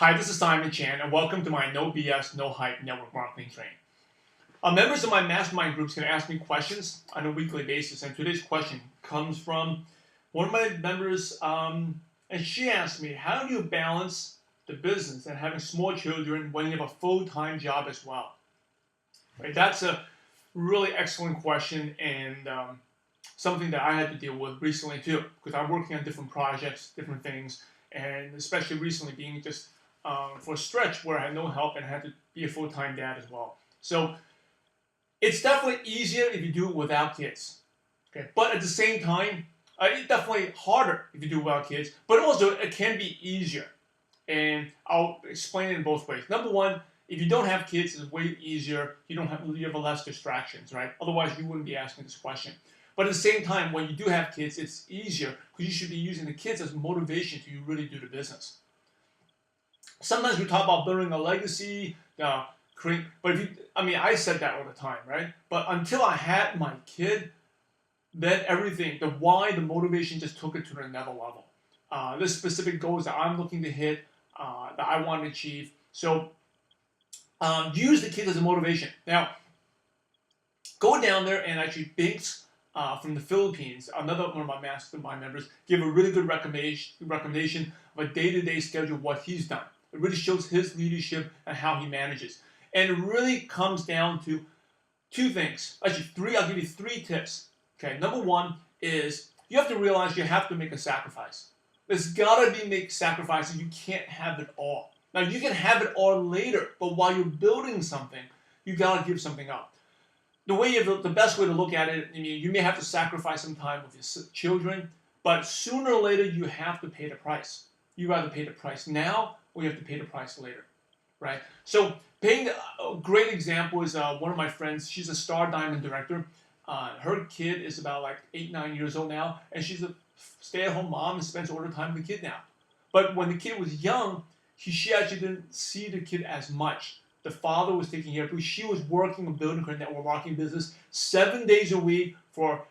Hi, this is Simon Chan, and welcome to my No BS, No Hype network marketing training. Members of my mastermind groups can ask me questions on a weekly basis, and today's question comes from one of my members, and she asked me, how do you balance the business and having small children when you have a full-time job as well? Right, that's a really excellent question, and something that I had to deal with recently too, because I'm working on different projects, different things, and especially recently being just for a stretch where I had no help and had to be a full-time dad as well. So it's definitely easier if you do it without kids. Okay, but at the same time, it's definitely harder if you do it without kids. But also, it can be easier, and I'll explain it in both ways. Number one, if you don't have kids, it's way easier. You have less distractions, right? Otherwise, you wouldn't be asking this question. But at the same time, when you do have kids, it's easier because you should be using the kids as motivation to really do the business. Sometimes we talk about building a legacy, but I said that all the time, right? But until I had my kid, then everything, the why, the motivation just took it to another level. There's specific goals that I'm looking to hit, that I want to achieve. So use the kids as a motivation. Now, go down there and actually Binks from the Philippines, another one of my mastermind members, give a really good recommendation of a day-to-day schedule of what he's done. It really shows his leadership and how he manages. And it really comes down to two things. Actually, three. I'll give you three tips. Okay, number one is you have to realize you have to make a sacrifice. There's got to be make sacrifices. You can't have it all. Now, you can have it all later, but while you're building something, you got to give something up. The best way to look at it, you may have to sacrifice some time with your children, but sooner or later, you have to pay the price. You either pay the price now or you have to pay the price later, right? So a great example is one of my friends. She's a Star Diamond director. Her kid is about like 8, 9 years old now, and she's a stay-at-home mom and spends all her time with the kid now. But when the kid was young, she actually didn't see the kid as much. The father was taking care of her. She was working and building her network marketing business 7 days a week for,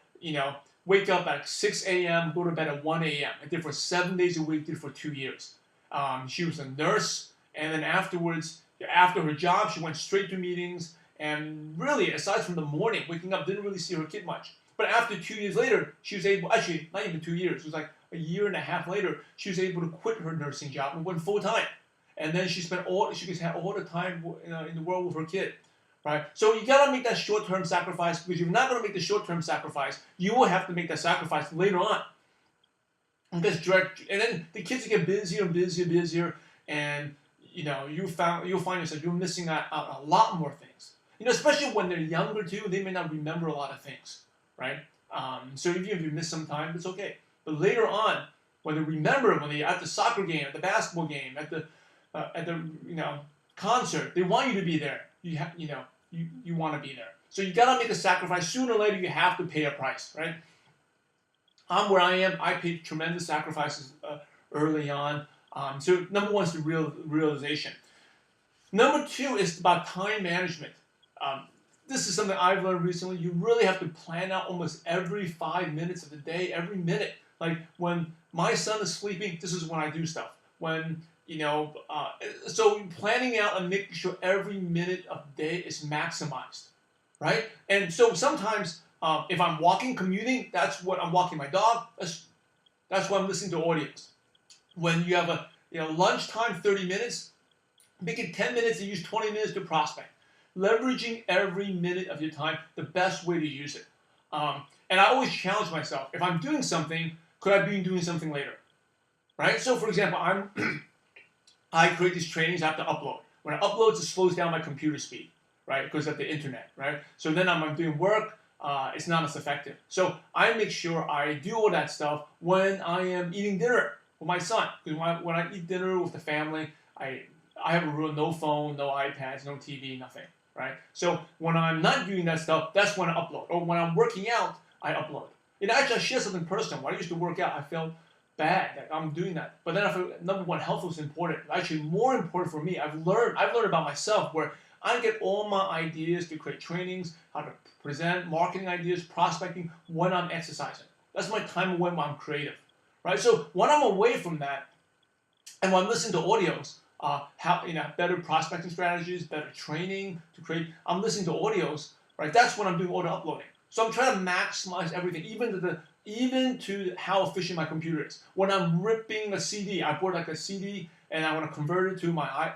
wake up at 6 a.m., go to bed at 1 a.m. I did for 7 days a week, did for 2 years. She was a nurse, and then afterwards, after her job, she went straight to meetings, and really, aside from the morning, waking up, didn't really see her kid much. But after 2 years later, she was able, actually, not even 2 years, it was like a year and a half later, she was able to quit her nursing job and went full-time. And then she could have all the time in the world with her kid. Right? So you gotta make that short-term sacrifice, because if you're not gonna make the short-term sacrifice, you will have to make that sacrifice later on. And then the kids get busier and busier, and you'll find yourself you're missing out a lot more things. Especially when they're younger too, they may not remember a lot of things, right? So even if you miss some time, it's okay. But later on, when they remember, when they're at the soccer game, at the basketball game, at the concert, they want you to be there. You want to be there. So you gotta make a sacrifice. Sooner or later, you have to pay a price, right? I'm where I am. I paid tremendous sacrifices early on. So number one is the realization. Number two is about time management. This is something I've learned recently. You really have to plan out almost every 5 minutes of the day, every minute. Like when my son is sleeping, this is when I do stuff. So planning out and making sure every minute of the day is maximized, right? And so sometimes if I'm walking, commuting, that's what I'm walking my dog. That's what I'm listening to audios. When you have a lunchtime, 30 minutes, make it 10 minutes and use 20 minutes to prospect. Leveraging every minute of your time, the best way to use it. And I always challenge myself. If I'm doing something, could I be doing something later? Right? So for example, I create these trainings I have to upload. When I upload, it slows down my computer speed, right? Because of the internet, right? So then I'm doing work, it's not as effective. So I make sure I do all that stuff when I am eating dinner with my son. Because when I eat dinner with the family, I have a rule: no phone, no iPads, no TV, nothing, right? So when I'm not doing that stuff, that's when I upload. Or when I'm working out, I upload. Actually, I share something personal. When I used to work out, I felt bad that I'm doing that. But then number one, health was important. Actually, more important for me, I've learned about myself where I get all my ideas to create trainings, how to present, marketing ideas, prospecting when I'm exercising. That's my time when I'm creative, right? So when I'm away from that, and when I'm listening to audios, how better prospecting strategies, better training to create. I'm listening to audios, right? That's when I'm doing audio uploading. So I'm trying to maximize everything, even to how efficient my computer is. When I'm ripping a CD, I bought like a CD and I want to convert it to my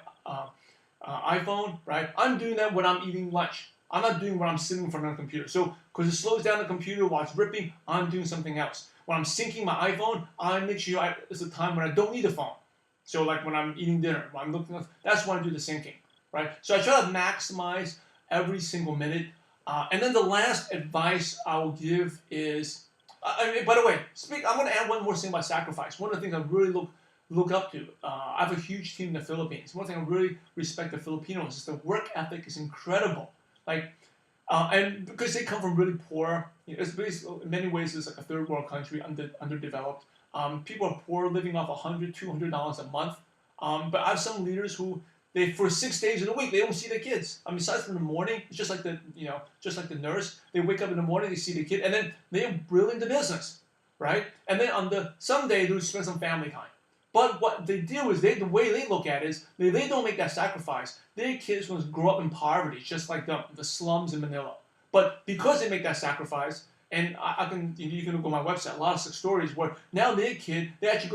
iPhone, right? I'm doing that when I'm eating lunch. I'm not doing when I'm sitting in front of a computer. So because it slows down the computer while it's ripping, I'm doing something else. When I'm syncing my iPhone, I make sure it's a time when I don't need a phone. So like when I'm eating dinner, when I'm looking up, that's when I do the syncing, right? So I try to maximize every single minute. And then the last advice I will give is, by the way, I'm going to add one more thing about sacrifice. One of the things I really look up to. I have a huge team in the Philippines. One thing I really respect the Filipinos is the work ethic is incredible. Like, and because they come from really poor, it's basically, in many ways it's like a third world country, underdeveloped. People are poor, living off $100, $200 a month. But I have some leaders who for 6 days in a week they don't see their kids. I mean, besides from the morning, it's just like the nurse. They wake up in the morning, they see the kid, and then they're brilliant in business, right? And then on some day they spend some family time. But what they do is the way they look at it is they don't make that sacrifice. Their kids will grow up in poverty, just like the slums in Manila. But because they make that sacrifice, and you can go on my website, a lot of stories where now their kid, they actually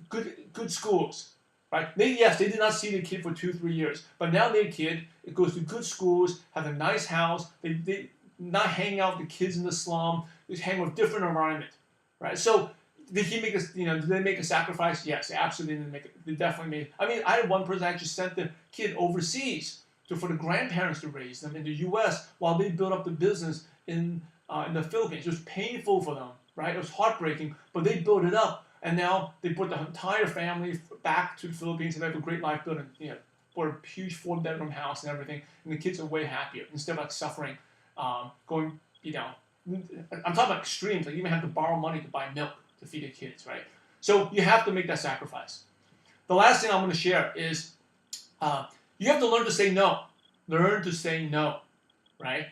go to good schools, right? They did not see their kid for 2-3 years, but now their kid, it goes to good schools, have a nice house, they not hang out with the kids in the slum, they hang with different environment, right? So did they make a sacrifice? Yes, they absolutely didn't make it. They definitely made. I mean, I had one person actually sent the kid overseas for the grandparents to raise them in the U.S. while they built up the business in the Philippines. It was painful for them, right? It was heartbreaking, but they built it up, and now they put the entire family back to the Philippines, and they have a great life building. For a huge 4-bedroom house and everything, and the kids are way happier instead of like suffering, going. I'm talking about extremes. Like you even have to borrow money to buy milk to feed your kids, right? So you have to make that sacrifice. The last thing I'm going to share is you have to learn to say no. Learn to say no, right?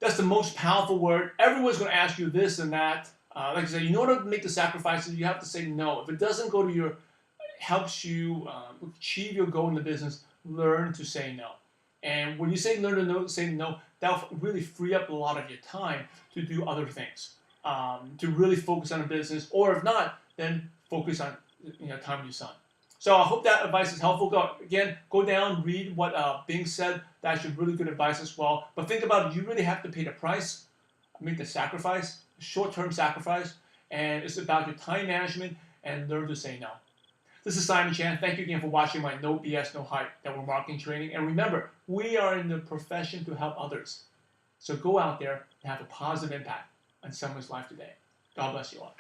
That's the most powerful word. Everyone's going to ask you this and that. Like I said, in order to make the sacrifices, you have to say no. If it doesn't go to helps you achieve your goal in the business, learn to say no. And when you say learn to say no, that'll really free up a lot of your time to do other things. To really focus on a business, or if not, then focus on time with your son. So I hope that advice is helpful. Go down, read what Bing said. That's really good advice as well. But think about it, you really have to pay the price, make the sacrifice, short-term sacrifice, and it's about your time management and learn to say no. This is Simon Chan. Thank you again for watching my No BS, No Hype network marketing training. And remember, we are in the profession to help others. So go out there and have a positive impact on someone's life today. God bless you all.